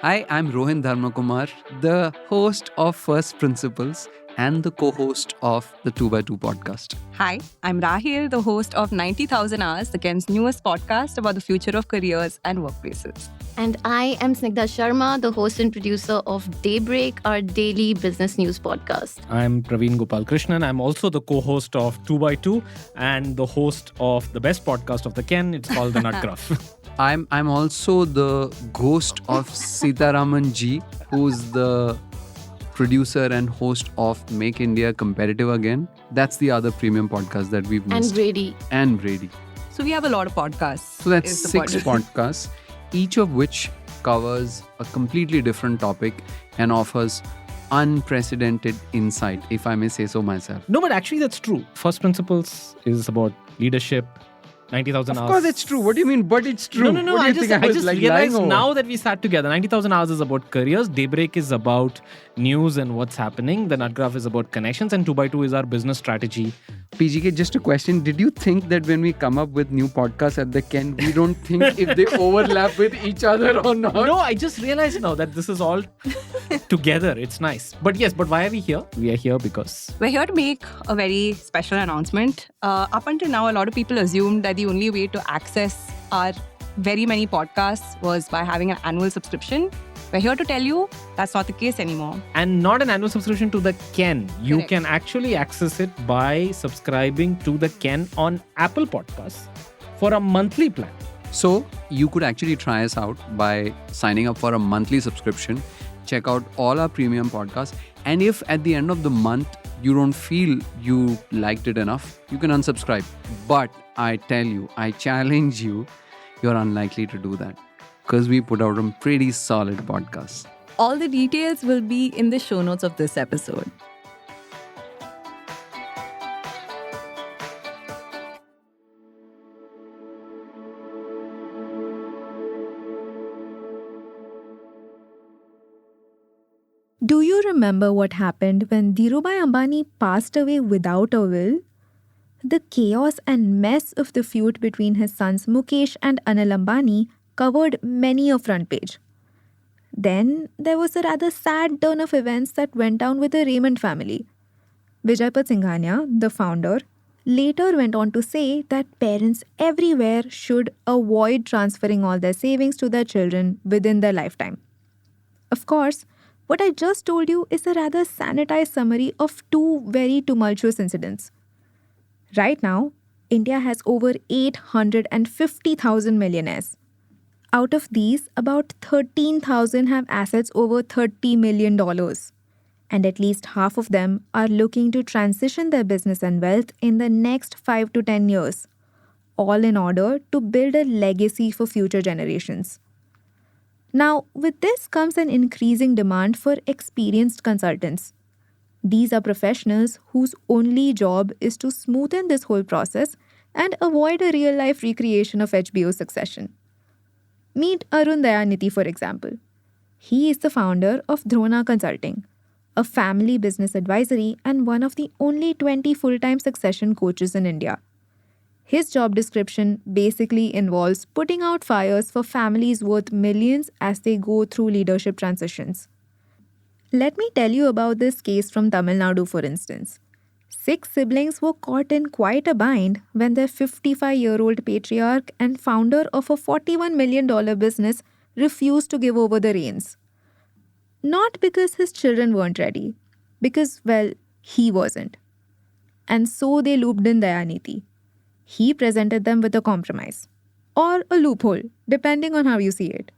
Hi, I'm Rohin Dharmakumar, the host of First Principles and the co-host of the 2x2 podcast. Hi, I'm Rahil, the host of 90,000 Hours, the Ken's newest podcast about the future of careers and workplaces. And I am Snigdha Sharma, the host and producer of Daybreak, our daily business news podcast. I'm Praveen Gopalkrishnan. I'm also the co-host of 2x2 and the host of the best podcast of the Ken. It's called The Nut Gruff. I'm also the ghost of Sitaraman Ji, who's the producer and host of Make India Competitive Again. That's the other premium podcast that we've missed. And Brady. So we have a lot of podcasts. So that's 6 podcasts, each of which covers a completely different topic and offers unprecedented insight, if I may say so myself. No, but actually that's true. First Principles is about leadership. 90,000 hours. Of course it's true. What do you mean? But it's true. No. What do you think I just realized lying now over? that we sat together. 90,000 hours is about careers. Daybreak is about news and what's happening. The Nut Graph is about connections. And 2x2 is our business strategy. PGK, just a question. Did you think that when we come up with new podcasts at the Ken, we don't think if they overlap with each other or not? No, I just realized now that this is all together. It's nice. But why are we here? We are here because... We're here to make a very special announcement. Up until now, a lot of people assumed that the only way to access our very many podcasts was by having an annual subscription. We're here to tell you that's not the case anymore. And not an annual subscription to the Ken. You Correct. can actually access it by subscribing to the Ken on Apple Podcasts for a monthly plan. So you could actually try us out by signing up for a monthly subscription. Check out all our premium podcasts. And if at the end of the month you don't feel you liked it enough, you can unsubscribe. But I tell you, I challenge you, you're unlikely to do that because we put out a pretty solid podcast. All the details will be in the show notes of this episode. Do you remember what happened when Dhirubhai Ambani passed away without a will? The chaos and mess of the feud between his sons Mukesh and Anil Ambani covered many a front page. Then there was a rather sad turn of events that went down with the Raymond family. Vijaypad Singhania, the founder, later went on to say that parents everywhere should avoid transferring all their savings to their children within their lifetime. Of course, what I just told you is a rather sanitized summary of two very tumultuous incidents. Right now, India has over 850,000 millionaires. Out of these, about 13,000 have assets over $30 million. And at least half of them are looking to transition their business and wealth in the next 5 to 10 years, all in order to build a legacy for future generations. Now, with this comes an increasing demand for experienced consultants. These are professionals whose only job is to smoothen this whole process and avoid a real-life recreation of HBO succession. Meet Arun Dayaniti, for example. He is the founder of Dhrona Consulting, a family business advisory and one of the only 20 full-time succession coaches in India. His job description basically involves putting out fires for families worth millions as they go through leadership transitions. Let me tell you about this case from Tamil Nadu, for instance. 6 siblings were caught in quite a bind when their 55-year-old patriarch and founder of a $41 million business refused to give over the reins. Not because his children weren't ready, because, well, he wasn't. And so they looped in Dayaniti. He presented them with a compromise, or a loophole, depending on how you see it.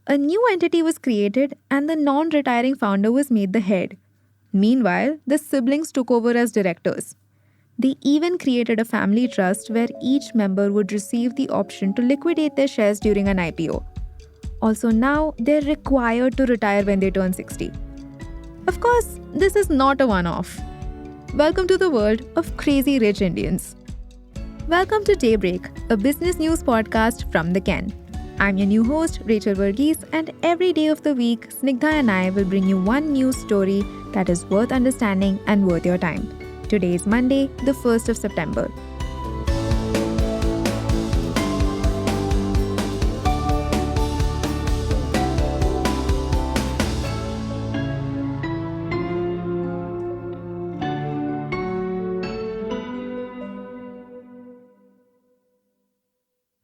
A new entity was created and the non-retiring founder was made the head. Meanwhile, the siblings took over as directors. They even created a family trust where each member would receive the option to liquidate their shares during an IPO. Also now, they're required to retire when they turn 60. Of course, this is not a one-off. Welcome to the world of crazy rich Indians. Welcome to Daybreak, a business news podcast from the Ken. I'm your new host, Rachel Verghese, and every day of the week, Snigdha and I will bring you one news story that is worth understanding and worth your time. Today is Monday, the 1st of September.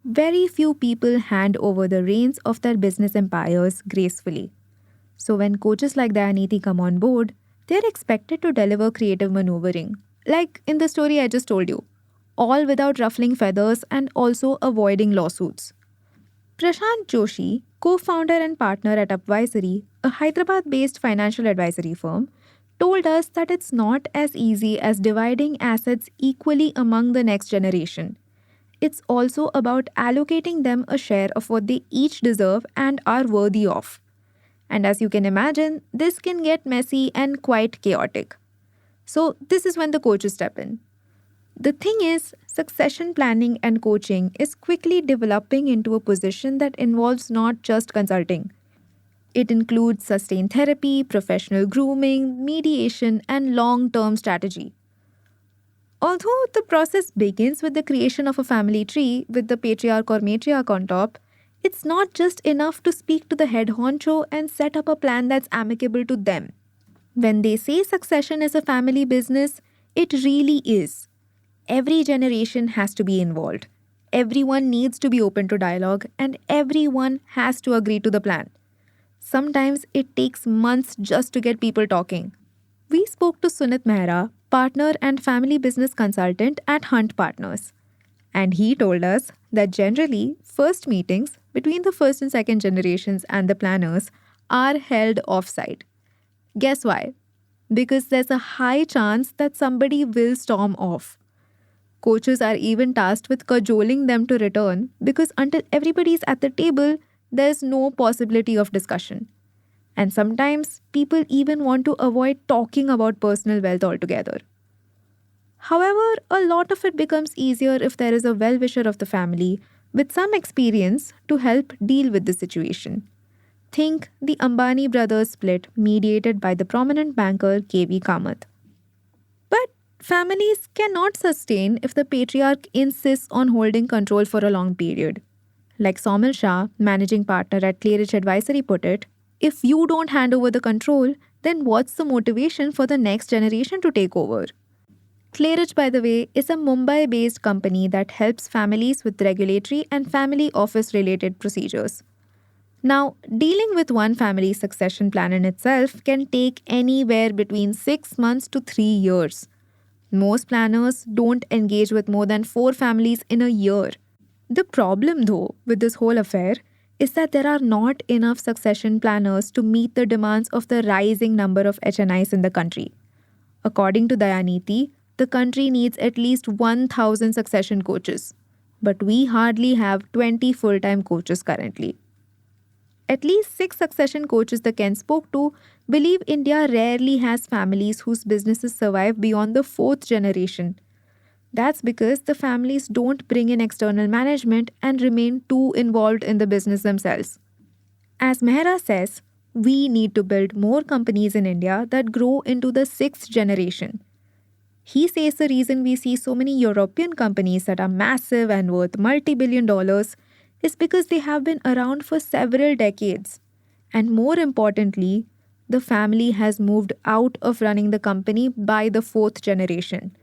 very few people hand over the reins of their business empires gracefully. So when coaches like Dayaniti come on board, they're expected to deliver creative maneuvering, like in the story I just told you, all without ruffling feathers and also avoiding lawsuits. Prashant Joshi, co-founder and partner at Upvisory, a Hyderabad-based financial advisory firm, told us that it's not as easy as dividing assets equally among the next generation. It's also about allocating them a share of what they each deserve and are worthy of. And as you can imagine, this can get messy and quite chaotic. So, this is when the coaches step in. The thing is, succession planning and coaching is quickly developing into a position that involves not just consulting. It includes sustained therapy, professional grooming, mediation, and long term strategy. Although the process begins with the creation of a family tree with the patriarch or matriarch on top, it's not just enough to speak to the head honcho and set up a plan that's amicable to them. When they say succession is a family business, it really is. Every generation has to be involved. Everyone needs to be open to dialogue and everyone has to agree to the plan. Sometimes it takes months just to get people talking. We spoke to Sunit Mehra, partner and family business consultant at Hunt Partners. And he told us that generally, first meetings between the first and second generations and the planners are held offsite. Guess why? Because there's a high chance that somebody will storm off. Coaches are even tasked with cajoling them to return because until everybody's at the table, there's no possibility of discussion. And sometimes people even want to avoid talking about personal wealth altogether. However, a lot of it becomes easier if there is a well-wisher of the family with some experience to help deal with the situation. Think the Ambani brothers split mediated by the prominent banker K.V. Kamath. But families cannot sustain if the patriarch insists on holding control for a long period. Like Somil Shah, managing partner at Claridge Advisory, put it, if you don't hand over the control, then what's the motivation for the next generation to take over? Claridge, by the way, is a Mumbai-based company that helps families with regulatory and family office-related procedures. Now, dealing with one family succession plan in itself can take anywhere between 6 months to 3 years. Most planners don't engage with more than 4 families in a year. The problem, though, with this whole affair is that there are not enough succession planners to meet the demands of the rising number of HNIs in the country. According to Dayaniti, the country needs at least 1,000 succession coaches, but we hardly have 20 full-time coaches currently. At least 6 succession coaches the Ken spoke to believe India rarely has families whose businesses survive beyond the 4th generation. That's because the families don't bring in external management and remain too involved in the business themselves. As Mehra says, we need to build more companies in India that grow into the 6th generation. He says the reason we see so many European companies that are massive and worth multi-billion dollars is because they have been around for several decades. And more importantly, the family has moved out of running the company by the 4th generation.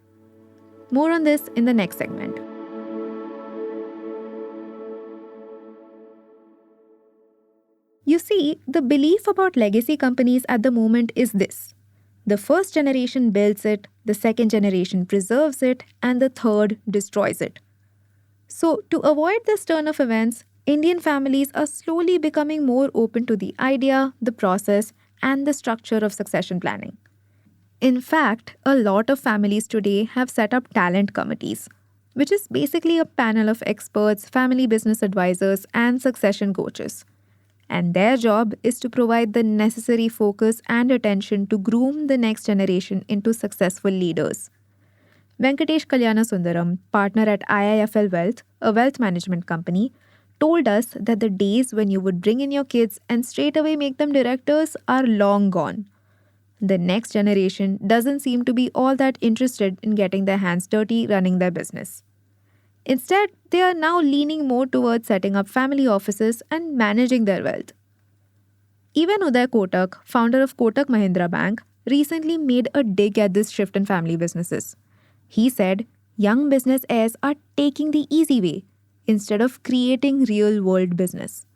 More on this in the next segment. You see, the belief about legacy companies at the moment is this. The first generation builds it, the second generation preserves it, and the third destroys it. So, to avoid this turn of events, Indian families are slowly becoming more open to the idea, the process, and the structure of succession planning. In fact, a lot of families today have set up talent committees, which is basically a panel of experts, family business advisors, and succession coaches. And their job is to provide the necessary focus and attention to groom the next generation into successful leaders. Venkatesh Kalyanasundaram, partner at IIFL Wealth, a wealth management company, told us that the days when you would bring in your kids and straight away make them directors are long gone. The next generation doesn't seem to be all that interested in getting their hands dirty running their business. Instead, they are now leaning more towards setting up family offices and managing their wealth. Even Uday Kotak, founder of Kotak Mahindra Bank, recently made a dig at this shift in family businesses. He said, young business heirs are taking the easy way. instead of creating real-world business.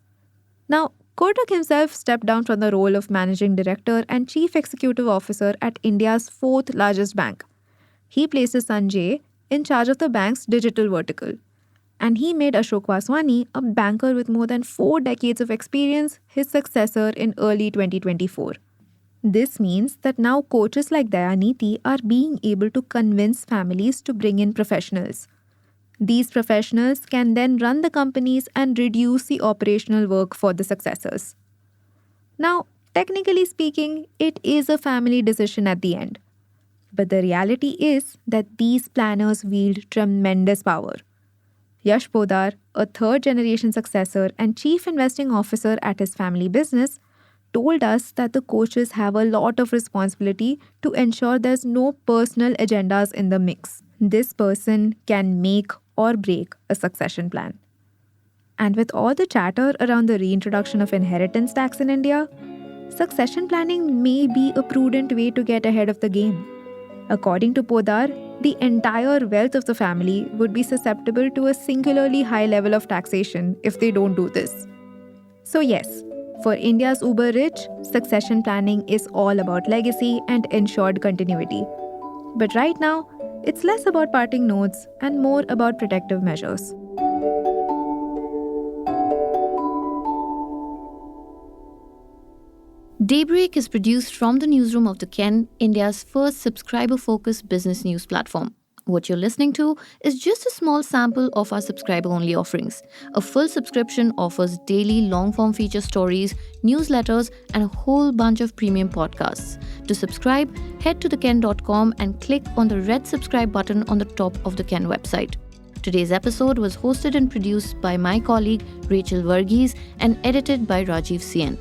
Now, Kotak himself stepped down from the role of managing director and chief executive officer at India's fourth largest bank. He placed his son Jay in charge of the bank's digital vertical. And he made Ashok Vaswani, a banker with more than 4 decades of experience, his successor in early 2024. This means that now coaches like Dayaniti are being able to convince families to bring in professionals. These professionals can then run the companies and reduce the operational work for the successors. Now, technically speaking, it is a family decision at the end. But the reality is that these planners wield tremendous power. Yash Podar, a third-generation successor and chief investing officer at his family business, told us that the coaches have a lot of responsibility to ensure there's no personal agendas in the mix. This person can make or break a succession plan. And with all the chatter around the reintroduction of inheritance tax in India, succession planning may be a prudent way to get ahead of the game. According to Podar, the entire wealth of the family would be susceptible to a singularly high level of taxation if they don't do this. So yes, for India's uber rich, succession planning is all about legacy and ensured continuity. But right now, it's less about parting notes and more about protective measures. Daybreak is produced from the newsroom of The Ken, India's first subscriber-focused business news platform. What you're listening to is just a small sample of our subscriber-only offerings. A full subscription offers daily long-form feature stories, newsletters, and a whole bunch of premium podcasts. To subscribe, head to theken.com and click on the red subscribe button on the top of the Ken website. Today's episode was hosted and produced by my colleague Rachel Varghese and edited by Rajiv Sien.